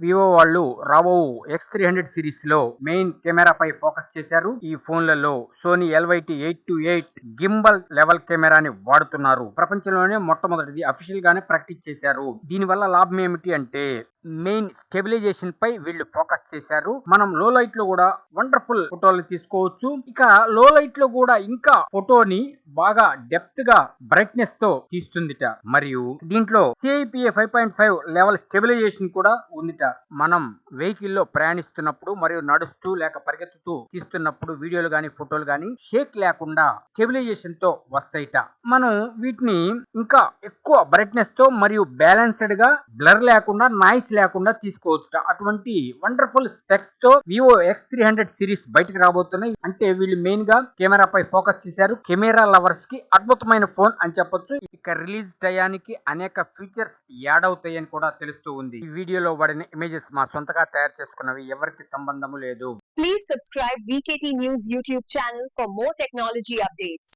Vivo వాళ్ళు రావో X300 series లో main camera పై focus చేశారు. ఈ ఫోన్లలో సోనీ LYT-828 గింబల్ లెవెల్ కెమెరాని వాడుతున్నారు. ప్రపంచంలోనే మొట్టమొదటిది అఫీషియల్ గానే ప్రకటించేశారు. దీని వల్ల లాభం ఏమిటి అంటే మెయిన్ స్టెబిలైజేషన్ పై వీళ్ళు ఫోకస్ చేశారు. మనం లో లైట్ లో కూడా వండర్ఫుల్ ఫోటోలు తీసుకోవచ్చు. ఇక లో లైట్ లో కూడా ఇంకా ఫోటోని బాగా డెప్త్ గా బ్రైట్నెస్ తో తీస్తుందిట. మరియు దీంట్లో CIPA 5.5 లెవెల్ స్టెబిలైజేషన్ కూడా ఉందిట. మనం వెహికల్ లో ప్రయాణిస్తున్నప్పుడు మరియు నడుస్తూ లేక పరిగెత్తుతూ తీస్తున్నప్పుడు వీడియోలు గానీ ఫోటోలు గానీ షేక్ లేకుండా స్టెబిలైజేషన్ తో వస్తాయిట. మనం వీటిని ఇంకా ఎక్కువ బ్రైట్నెస్ తో మరియు బ్యాలెన్స్డ్ గా బ్లర్ లేకుండా నాయిస్ లేకుండా తీసుకోవచ్చు. అటువంటి వండర్ఫుల్ స్పెక్స్ తో వివో X300 సిరీస్ బయటకు రాబోతున్నాయి. అంటే వీళ్ళు మెయిన్ గా కెమెరా పై ఫోకస్ చేశారు. కెమెరా లవర్స్ కి అద్భుతమైన ఫోన్ అని చెప్పొచ్చు. ఇక రిలీజ్ టయానికి అనేక ఫీచర్స్ యాడ్ అవుతాయని కూడా తెలుస్తూ ఉంది. ఈ వీడియోలో వాడిన ఇమేజెస్ మా సొంతగా తయారు చేసుకున్నవి, ఎవరికి సంబంధము లేదు. Please subscribe VKT News YouTube channel for more technology updates.